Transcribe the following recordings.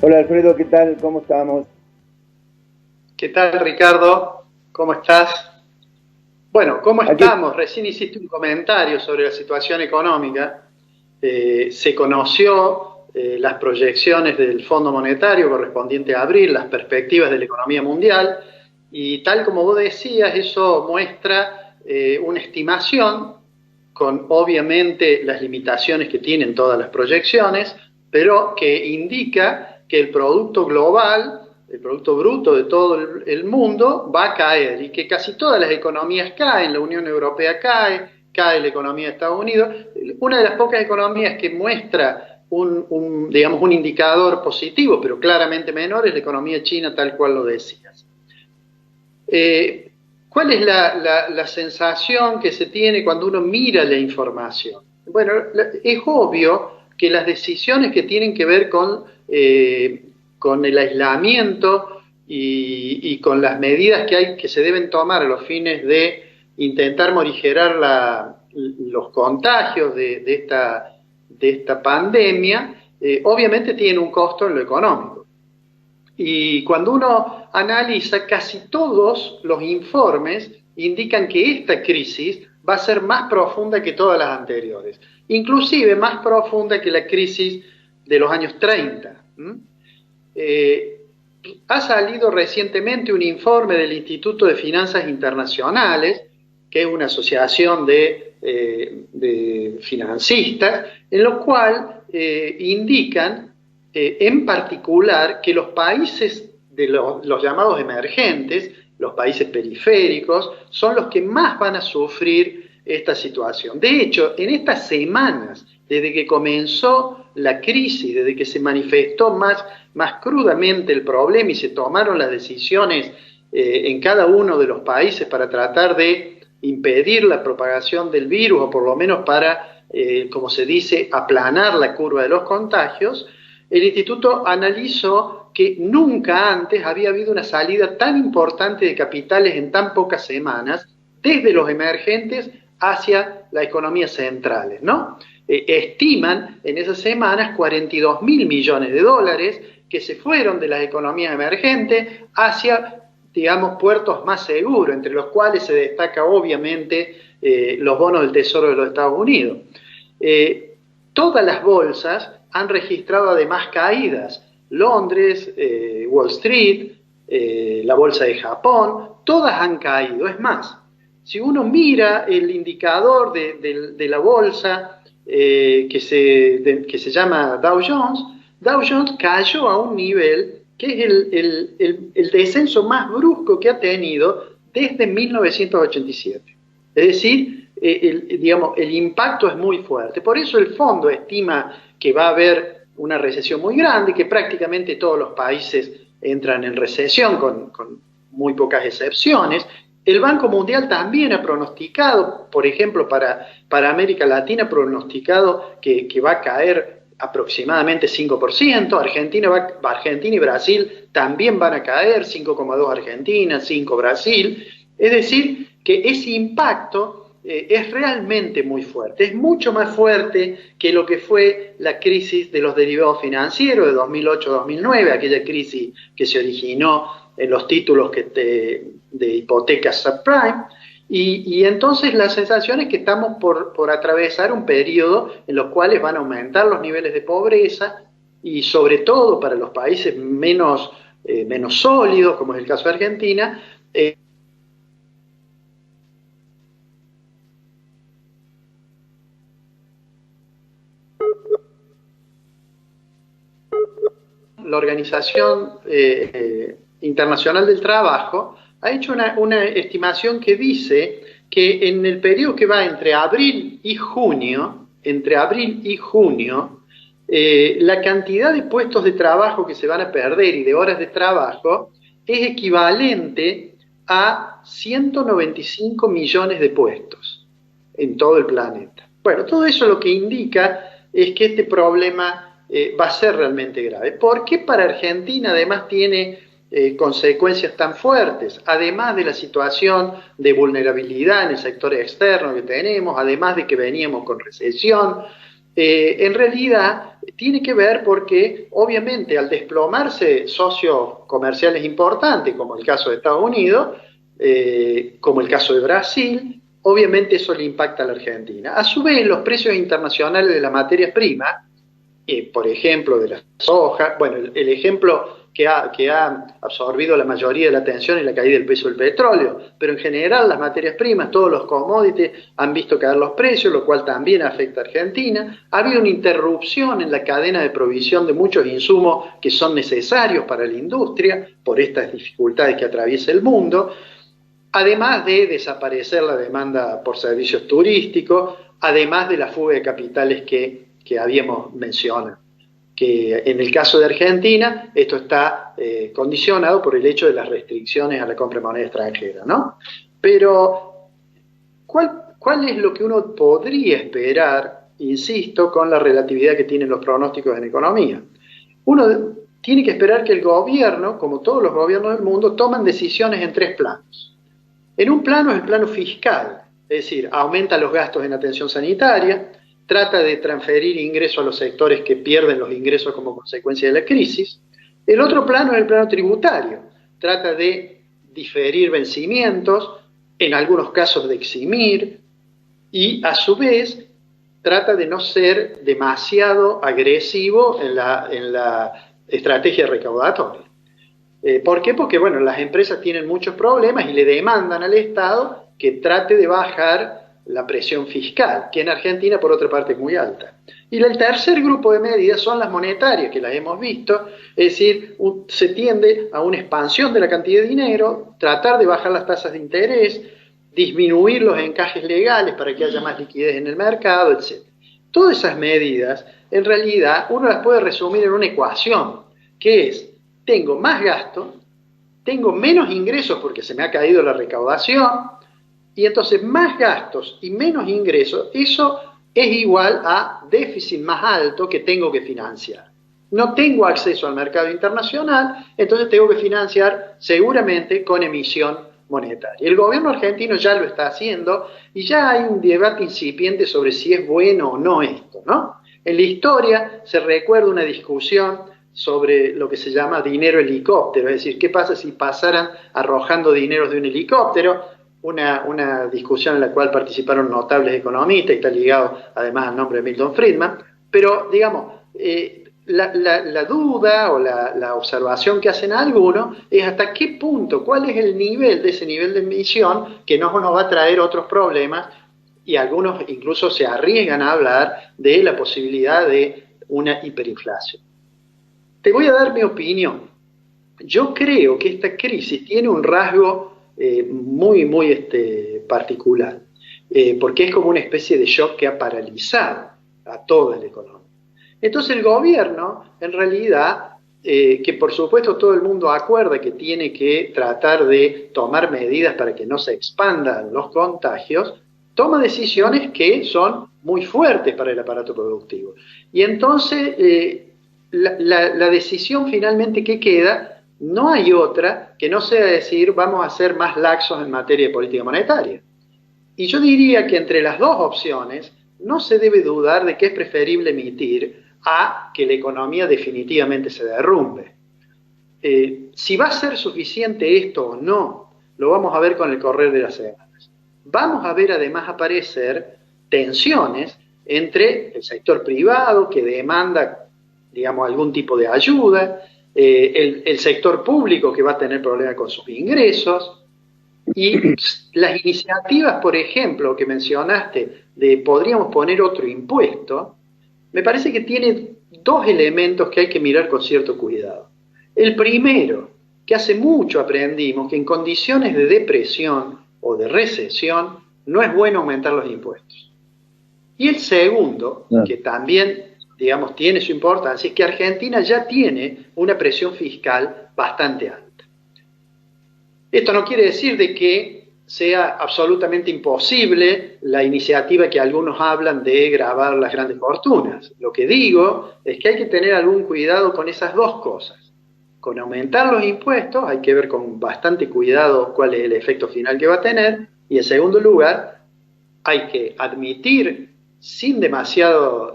Hola Alfredo, ¿qué tal? ¿Cómo estamos? ¿Qué tal, Ricardo? ¿Cómo estás? Bueno, ¿cómo Aquí, estamos? Recién hiciste un comentario sobre la situación económica. Se conoció las proyecciones del Fondo Monetario correspondiente a abril, las perspectivas de la economía mundial, y tal como vos decías, eso muestra una estimación con obviamente las limitaciones que tienen todas las proyecciones, pero que indica que el producto global, el producto bruto de todo el mundo va a caer y que casi todas las economías caen, la Unión Europea cae la economía de Estados Unidos. Una de las pocas economías que muestra digamos, un indicador positivo, pero claramente menor, es la economía china, tal cual lo decías. Eh, ¿Cuál es la sensación que se tiene cuando uno mira la información? Bueno, es obvio que las decisiones que tienen que ver con el aislamiento y con las medidas que se deben tomar a los fines de intentar morigerar los contagios de esta pandemia, obviamente tienen un costo en lo económico. Y cuando uno analiza, casi todos los informes indican que esta crisis va a ser más profunda que todas las anteriores, inclusive más profunda que la crisis de los años 30. Eh, Ha salido recientemente un informe del Instituto de Finanzas Internacionales, que es una asociación de financistas, en lo cual indican en particular que los países de los llamados emergentes, los países periféricos, son los que más van a sufrir esta situación. De hecho, en estas semanas, desde que comenzó la crisis, desde que se manifestó más crudamente el problema y se tomaron las decisiones en cada uno de los países para tratar de impedir la propagación del virus o por lo menos para, como se dice, aplanar la curva de los contagios, el instituto analizó que nunca antes había habido una salida tan importante de capitales en tan pocas semanas, desde los emergentes hacia las economías centrales, ¿no? Estiman en esas semanas 42 mil millones de dólares que se fueron de las economías emergentes hacia, digamos, puertos más seguros, entre los cuales se destaca obviamente los bonos del Tesoro de los Estados Unidos. Todas las bolsas han registrado además caídas. Londres, Wall Street, la bolsa de Japón, todas han caído. Es más, si uno mira el indicador de la bolsa que se llama Dow Jones cayó a un nivel que es el descenso más brusco que ha tenido desde 1987. Es decir, digamos, el impacto es muy fuerte. Por eso el fondo estima que va a haber una recesión muy grande, que prácticamente todos los países entran en recesión con muy pocas excepciones. El Banco Mundial también ha pronosticado, por ejemplo, para América Latina, ha pronosticado que va a caer aproximadamente 5%, Argentina y Brasil también van a caer, 5,2 Argentina, 5 Brasil, es decir, que ese impacto es realmente muy fuerte, es mucho más fuerte que lo que fue la crisis de los derivados financieros de 2008-2009, aquella crisis que se originó en los títulos de hipotecas subprime, y entonces la sensación es que estamos por atravesar un periodo en los cuales van a aumentar los niveles de pobreza y sobre todo para los países menos sólidos, como es el caso de Argentina, la Organización Internacional del Trabajo ha hecho una estimación que dice que en el periodo que va entre abril y junio, la cantidad de puestos de trabajo que se van a perder y de horas de trabajo es equivalente a 195 millones de puestos en todo el planeta. Bueno, todo eso lo que indica es que este problema va a ser realmente grave. ¿Por qué para Argentina además tiene consecuencias tan fuertes? Además de la situación de vulnerabilidad en el sector externo que tenemos, además de que veníamos con recesión, en realidad tiene que ver porque obviamente al desplomarse socios comerciales importantes, como el caso de Estados Unidos, como el caso de Brasil, obviamente eso le impacta a la Argentina. A su vez, los precios internacionales de las materias primas, por ejemplo, de la soja, bueno, el ejemplo que ha absorbido la mayoría de la atención es la caída del peso del petróleo, pero en general las materias primas, todos los commodities han visto caer los precios, lo cual también afecta a Argentina. Ha habido una interrupción en la cadena de provisión de muchos insumos que son necesarios para la industria por estas dificultades que atraviesa el mundo, además de desaparecer la demanda por servicios turísticos, además de la fuga de capitales que habíamos mencionado. Que en el caso de Argentina, esto está condicionado por el hecho de las restricciones a la compra de moneda extranjera, ¿no? Pero, ¿cuál es lo que uno podría esperar, insisto, con la relatividad que tienen los pronósticos en economía? Uno tiene que esperar que el gobierno, como todos los gobiernos del mundo, toman decisiones en tres planos. En un plano es el plano fiscal, es decir, aumenta los gastos en atención sanitaria, trata de transferir ingresos a los sectores que pierden los ingresos como consecuencia de la crisis. El otro plano es el plano tributario, trata de diferir vencimientos, en algunos casos de eximir, y a su vez trata de no ser demasiado agresivo en la estrategia recaudatoria. ¿Por qué? Porque bueno, las empresas tienen muchos problemas y le demandan al Estado que trate de bajar la presión fiscal, que en Argentina por otra parte es muy alta. Y el tercer grupo de medidas son las monetarias, que las hemos visto, es decir, se tiende a una expansión de la cantidad de dinero, tratar de bajar las tasas de interés, disminuir los encajes legales para que haya más liquidez en el mercado, etc. Todas esas medidas, en realidad, uno las puede resumir en una ecuación, que es, tengo más gasto, tengo menos ingresos porque se me ha caído la recaudación, y entonces más gastos y menos ingresos, eso es igual a déficit más alto que tengo que financiar. No tengo acceso al mercado internacional, entonces tengo que financiar seguramente con emisión monetaria. El gobierno argentino ya lo está haciendo y ya hay un debate incipiente sobre si es bueno o no esto, ¿no? En la historia se recuerda una discusión sobre lo que se llama dinero helicóptero, es decir, ¿qué pasa si pasaran arrojando dineros de un helicóptero? Una discusión en la cual participaron notables economistas y está ligado además al nombre de Milton Friedman, pero digamos, la duda o la observación que hacen algunos es hasta qué punto, cuál es el nivel de ese nivel de emisión que nos va a traer otros problemas, y algunos incluso se arriesgan a hablar de la posibilidad de una hiperinflación. Te voy a dar mi opinión. Yo creo que esta crisis tiene un rasgo muy particular, porque es como una especie de shock que ha paralizado a toda la economía. Entonces el gobierno, en realidad, que por supuesto todo el mundo acuerda que tiene que tratar de tomar medidas para que no se expandan los contagios, toma decisiones que son muy fuertes para el aparato productivo. Y entonces la decisión finalmente que queda, no hay otra que no sea decir vamos a ser más laxos en materia de política monetaria. Y yo diría que entre las dos opciones no se debe dudar de que es preferible emitir a que la economía definitivamente se derrumbe. Si va a ser suficiente esto o no, lo vamos a ver con el correr de las semanas. Vamos a ver además aparecer tensiones entre el sector privado que demanda, digamos, algún tipo de ayuda, el sector público que va a tener problemas con sus ingresos, y las iniciativas, por ejemplo, que mencionaste, de podríamos poner otro impuesto, me parece que tiene dos elementos que hay que mirar con cierto cuidado. El primero, que hace mucho aprendimos que en condiciones de depresión o de recesión no es bueno aumentar los impuestos. Y el segundo, que también, digamos, tiene su importancia, es que Argentina ya tiene una presión fiscal bastante alta. Esto no quiere decir de que sea absolutamente imposible la iniciativa que algunos hablan de gravar las grandes fortunas. Lo que digo es que hay que tener algún cuidado con esas dos cosas. Con aumentar los impuestos hay que ver con bastante cuidado cuál es el efecto final que va a tener, y en segundo lugar hay que admitir sin demasiadas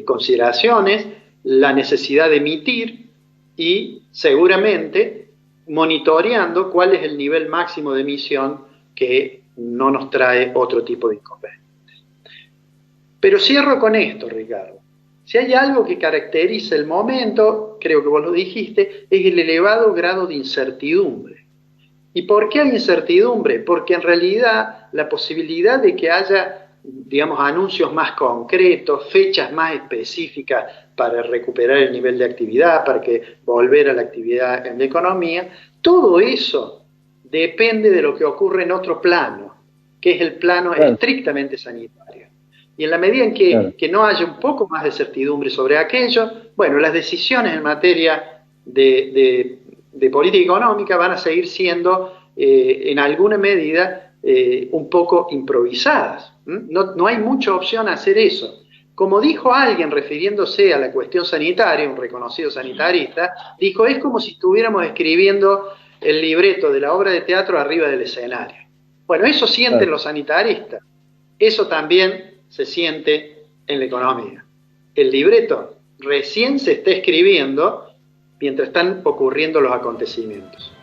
consideraciones la necesidad de emitir y seguramente monitoreando cuál es el nivel máximo de emisión que no nos trae otro tipo de inconvenientes. Pero cierro con esto, Ricardo. Si hay algo que caracteriza el momento, creo que vos lo dijiste, es el elevado grado de incertidumbre. ¿Y por qué hay incertidumbre? Porque en realidad la posibilidad de que haya, digamos, anuncios más concretos, fechas más específicas para recuperar el nivel de actividad, para que volver a la actividad en la economía, todo eso depende de lo que ocurre en otro plano, que es el plano estrictamente sanitario. Y en la medida en que no haya un poco más de certidumbre sobre aquello, bueno, las decisiones en materia de política económica van a seguir siendo, en alguna medida, un poco improvisadas. No hay mucha opción a hacer eso. Como dijo alguien refiriéndose a la cuestión sanitaria, un reconocido sanitarista, dijo, es como si estuviéramos escribiendo el libreto de la obra de teatro arriba del escenario. Bueno, eso sienten los sanitaristas. Eso también se siente en la economía. El libreto recién se está escribiendo mientras están ocurriendo los acontecimientos.